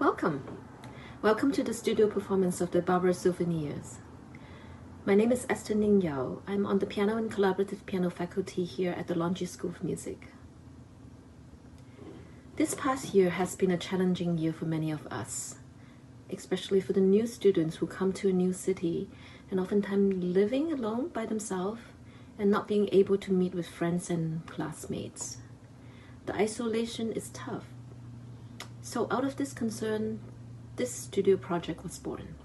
Welcome! Welcome to the studio performance of the Barber Souvenirs. My name is Esther Ning Yao. I'm on the piano and collaborative piano faculty here at the Longy School of Music. This past year has been a challenging year for many of us, especially for the new students who come to a new city and oftentimes living alone by themselves and not being able to meet with friends and classmates. The isolation is tough. So out of this concern, this studio project was born.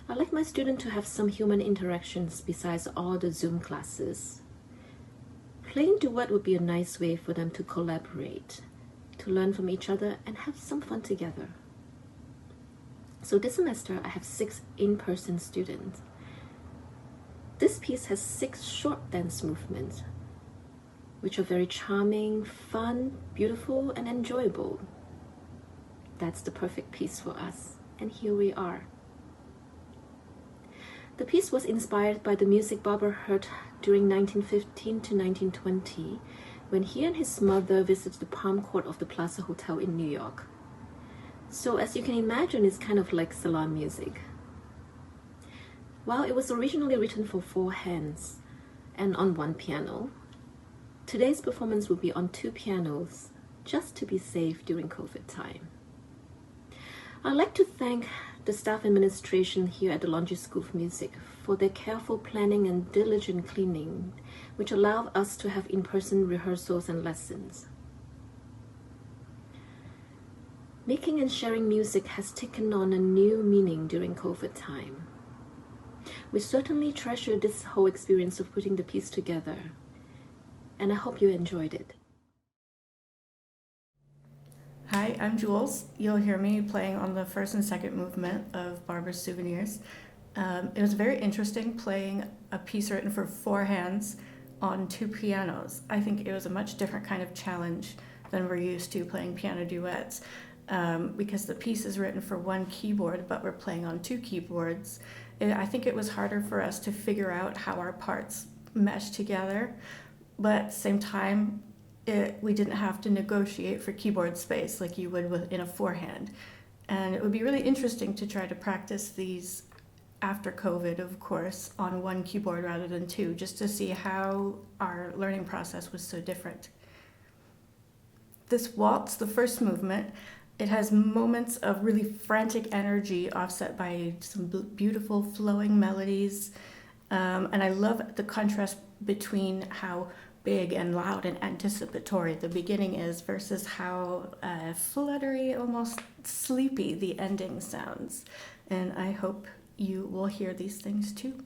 I'd like my students to have some human interactions besides all the Zoom classes. Playing duet would be a nice way for them to collaborate, to learn from each other and have some fun together. So this semester, I have 6 in-person students. This piece has 6 short dance movements, which are very charming, fun, beautiful, and enjoyable. That's the perfect piece for us, and here we are. The piece was inspired by the music Barber heard during 1915 to 1920, when he and his mother visited the Palm Court of the Plaza Hotel in New York. So as you can imagine, it's kind of like salon music. While it was originally written for 4 hands and on 1 piano, today's performance will be on 2 pianos, just to be safe during COVID time. I'd like to thank the staff administration here at the Longy School of Music for their careful planning and diligent cleaning, which allowed us to have in-person rehearsals and lessons. Making and sharing music has taken on a new meaning during COVID time. We certainly treasure this whole experience of putting the piece together, and I hope you enjoyed it. Hi, I'm Jules. You'll hear me playing on the first and second movement of Barber's Souvenirs. It was very interesting playing a piece written for 4 hands on 2 pianos. I think it was a much different kind of challenge than we're used to playing piano duets, because the piece is written for 1 keyboard, but we're playing on 2 keyboards. I think it was harder for us to figure out how our parts mesh together, but at the same time, we didn't have to negotiate for keyboard space like you would in a 4-hand. And it would be really interesting to try to practice these after COVID, of course, on 1 keyboard rather than 2, just to see how our learning process was so different. This waltz, the first movement, it has moments of really frantic energy offset by some beautiful flowing melodies. And I love the contrast between how big and loud and anticipatory the beginning is versus how fluttery, almost sleepy the ending sounds. And I hope you will hear these things too.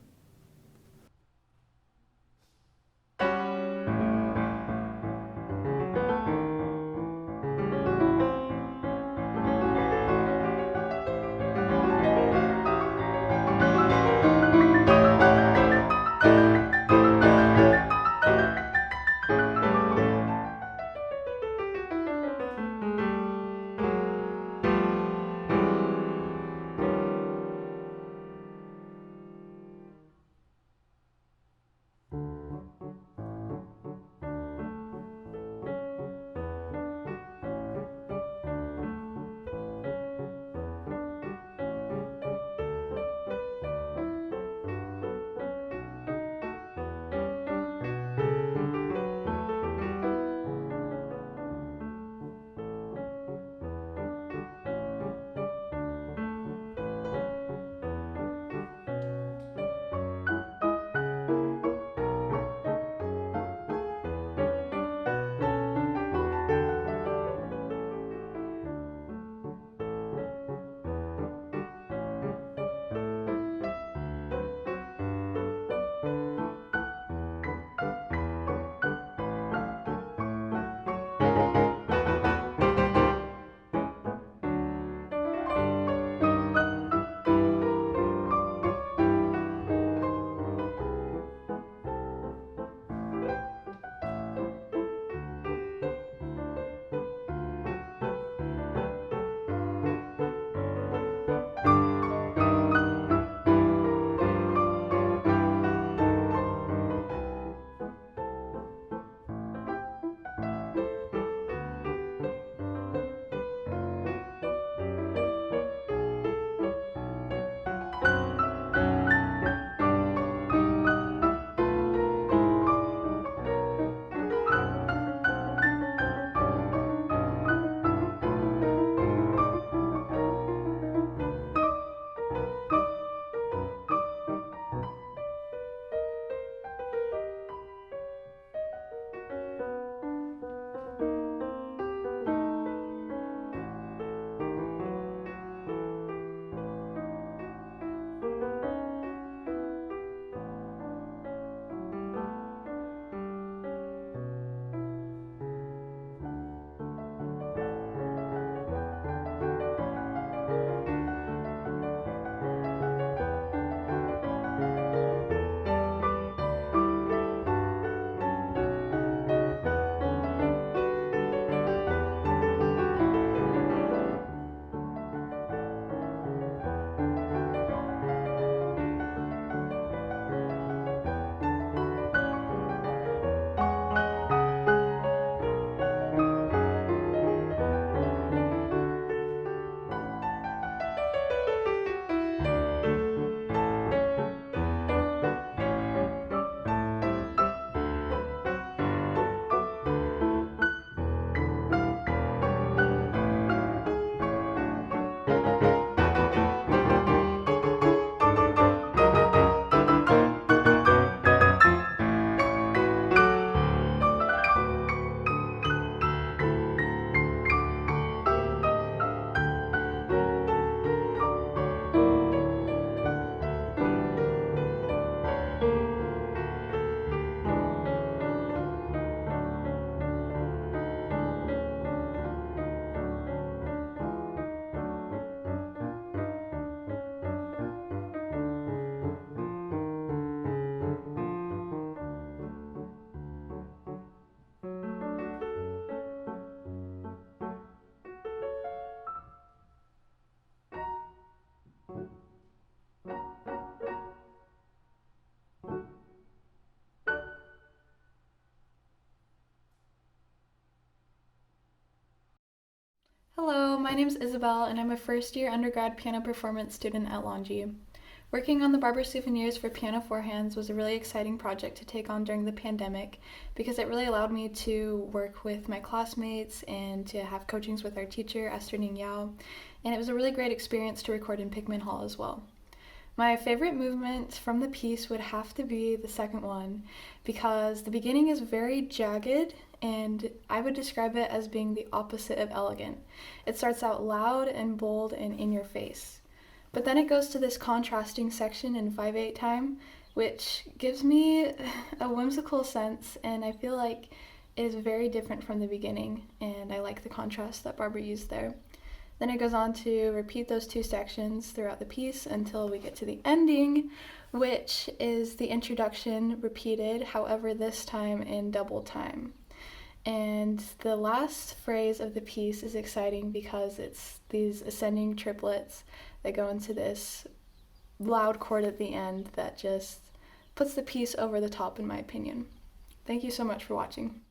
Hello, my name is Isabel, and I'm a first-year undergrad piano performance student at Longy. Working on the Barber Souvenirs for piano forehands was a really exciting project to take on during the pandemic because it really allowed me to work with my classmates and to have coachings with our teacher, Esther Ning Yao, and it was a really great experience to record in Pickman Hall as well. My favorite movement from the piece would have to be the second one because the beginning is very jagged and I would describe it as being the opposite of elegant. It starts out loud and bold and in your face. But then it goes to this contrasting section in 5/8 time, which gives me a whimsical sense, and I feel like it is very different from the beginning, and I like the contrast that Barber used there. Then it goes on to repeat those two sections throughout the piece until we get to the ending, which is the introduction repeated, however this time in double time. And the last phrase of the piece is exciting because it's these ascending triplets that go into this loud chord at the end that just puts the piece over the top, in my opinion. Thank you so much for watching.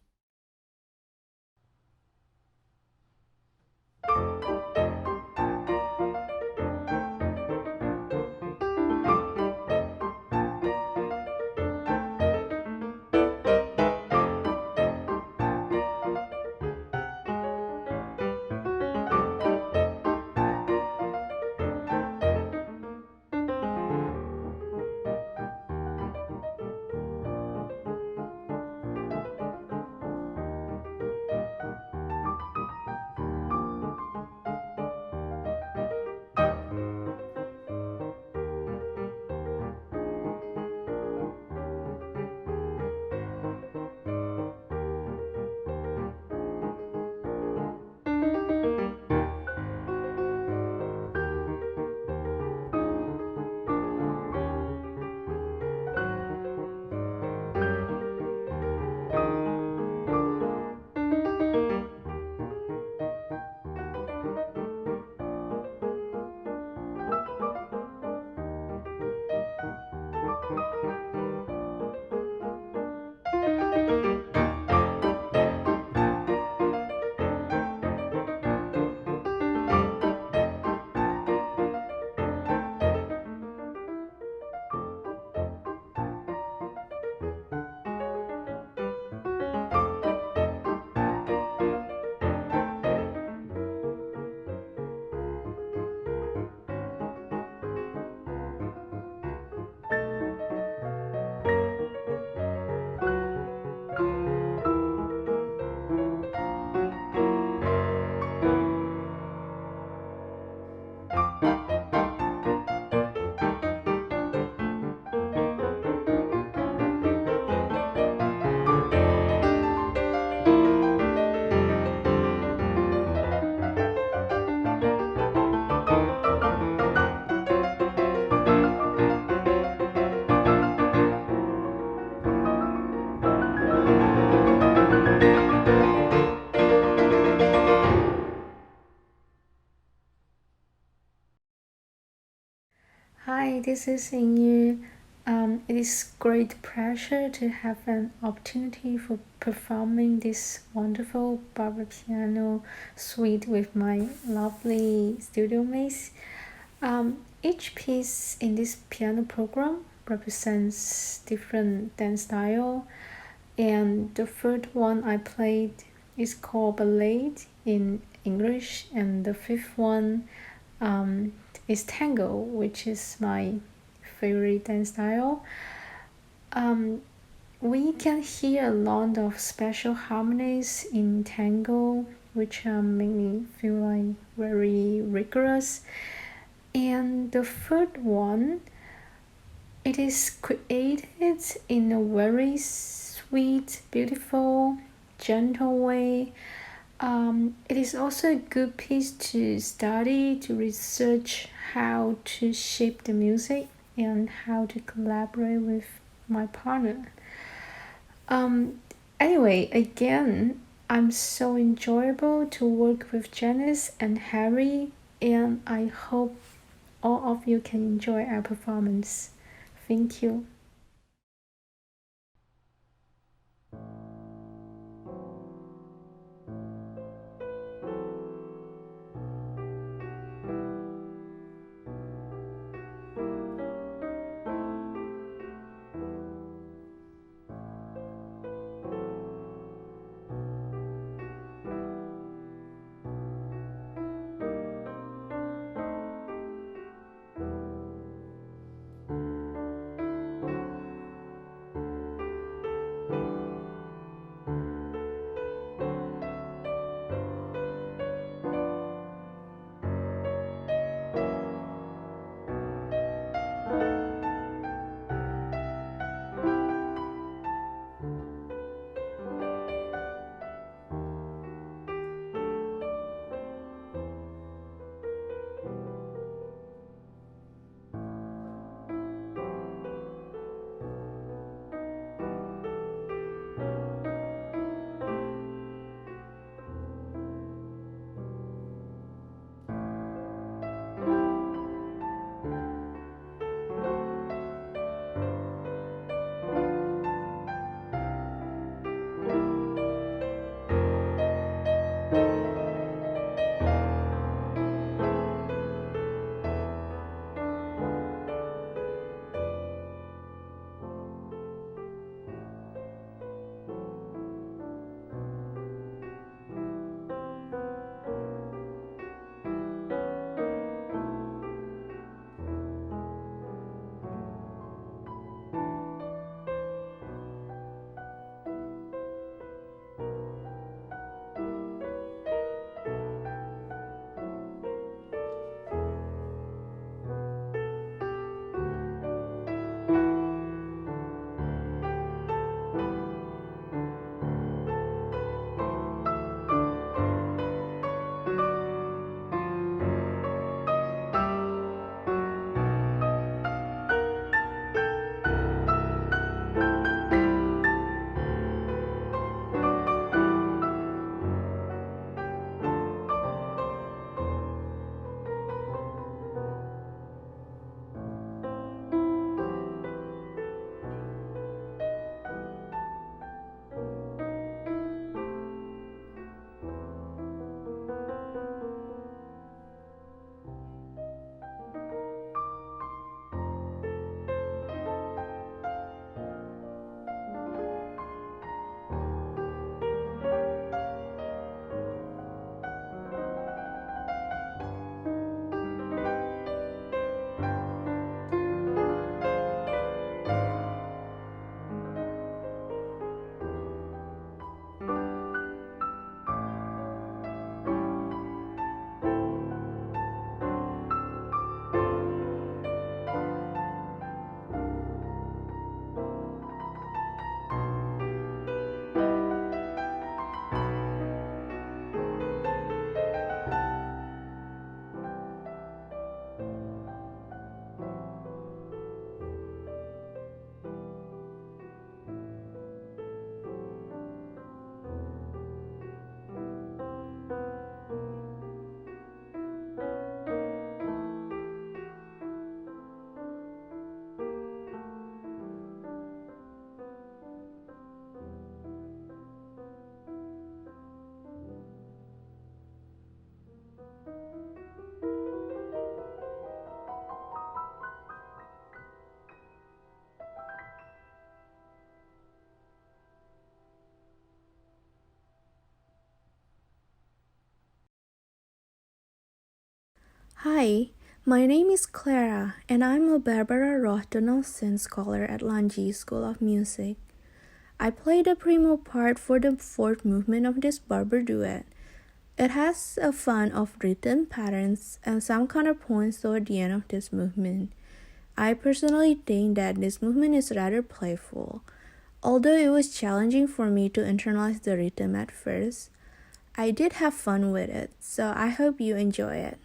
Hi, this is Yingyu. It is great pleasure to have an opportunity for performing this wonderful Barber piano suite with my lovely studio mates. Each piece in this piano program represents different dance style, and the third one I played is called ballet in English, and the fifth one is tango, which is my favorite dance style. We can hear a lot of special harmonies in tango, which make me feel like very rigorous. And the third one, it is created in a very sweet, beautiful, gentle way. It is also a good piece to study, to research how to shape the music and how to collaborate with my partner. Anyway, again, I'm so enjoyable to work with Janice and Harry, and I hope all of you can enjoy our performance. Thank you. Hi, my name is Clara, and I'm a Barbara Roth Donaldson Scholar at Longy School of Music. I played a primo part for the fourth movement of this Barber duet. It has a fun of rhythm patterns and some counterpoints toward the end of this movement. I personally think that this movement is rather playful. Although it was challenging for me to internalize the rhythm at first, I did have fun with it, so I hope you enjoy it.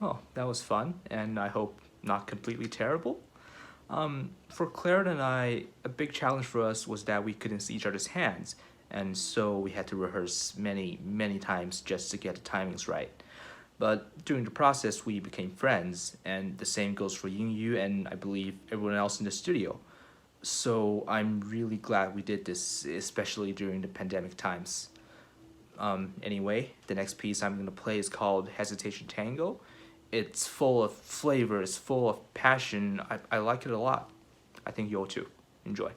Oh, that was fun, and I hope not completely terrible. For Claire and I, a big challenge for us was that we couldn't see each other's hands, and so we had to rehearse many, many times just to get the timings right. But during the process, we became friends, and the same goes for Ying Yu and I believe everyone else in the studio. So I'm really glad we did this, especially during the pandemic times. Anyway, the next piece I'm gonna play is called Hesitation Tango. It's full of flavor, it's full of passion. I like it a lot. I think you'll too. Enjoy.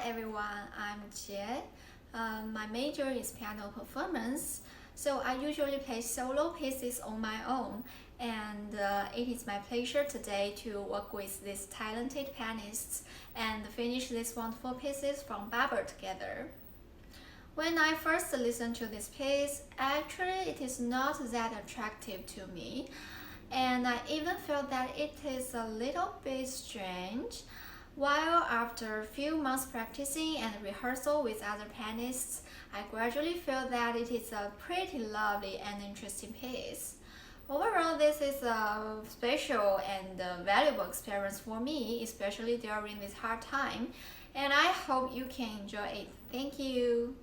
Hi everyone, I'm Jie. My major is piano performance, so I usually play solo pieces on my own, and it is my pleasure today to work with these talented pianists and finish these wonderful pieces from Barber together. When I first listened to this piece, actually it is not that attractive to me, and I even felt that it is a little bit strange. While after a few months practicing and rehearsal with other pianists, I gradually feel that it is a pretty lovely and interesting piece. Overall, this is a special and valuable experience for me, especially during this hard time, and I hope you can enjoy it. Thank you.